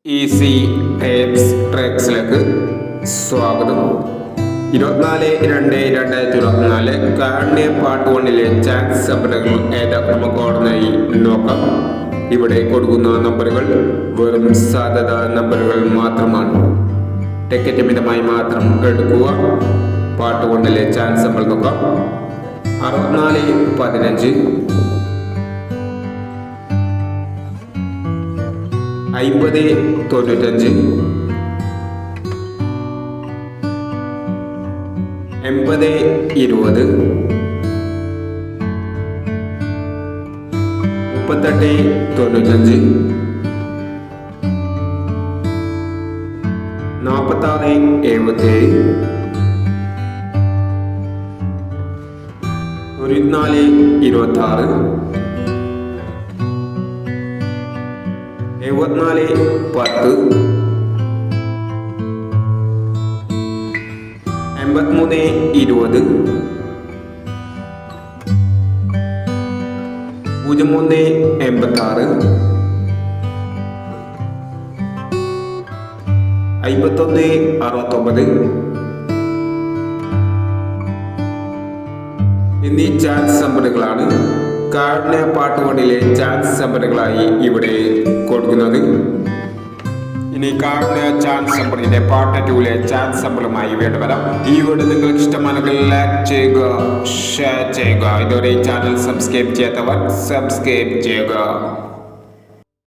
Easy tapes ട്രാക്സിലേക്ക് സ്വാഗതം. 24/2/2024 കാരുണ്യ part 1-ലെ chance നമ്പറുകൾ ഏതൊക്കെ നമുക്ക് ഓർമ്മയായി നോക്കാം. ഇവിടെ കൊടുക്കുന്ന നമ്പറുകൾ വെറും സാധ്യത നമ്പറുകൾ മാത്രമാണ്. ടിക്കറ്റ് മിതമായി മാത്രം എടുക്കുക. പാർട്ട് 1-ലെ ചാൻസ് നമ്പർ നോക്കാം. 64-15, 50-95, 80-20, 38-95, 46-77, 14-26, 74-10, 83-20, 03-86, 51-69 എന്നീ ചാൻസ് നമ്പറുകളാണ് കാരുണ്യ പാർട്ട് 1-ലെ ചാൻസ് നമ്പറുകളായി ഇവിടെ കൊടുക്കുന്നത്. ഇനി കാരുണ്യ ചാൻസ് നമ്പറിന്റെ പാർട്ട് 2-ലെ ചാൻസ് നമ്പറുമായി വീണ്ടും വരാം. ഈ വീഡിയോ നിങ്ങൾക്ക് ഇഷ്ടമാണെങ്കിൽ ലൈക്ക് ചെയ്യുക, ഷെയർ ചെയ്യുക. ഇതുവരെ ഈ ചാനൽ സബ്സ്ക്രൈബ് ചെയ്യാത്തവർ സബ്സ്ക്രൈബ് ചെയ്യുക.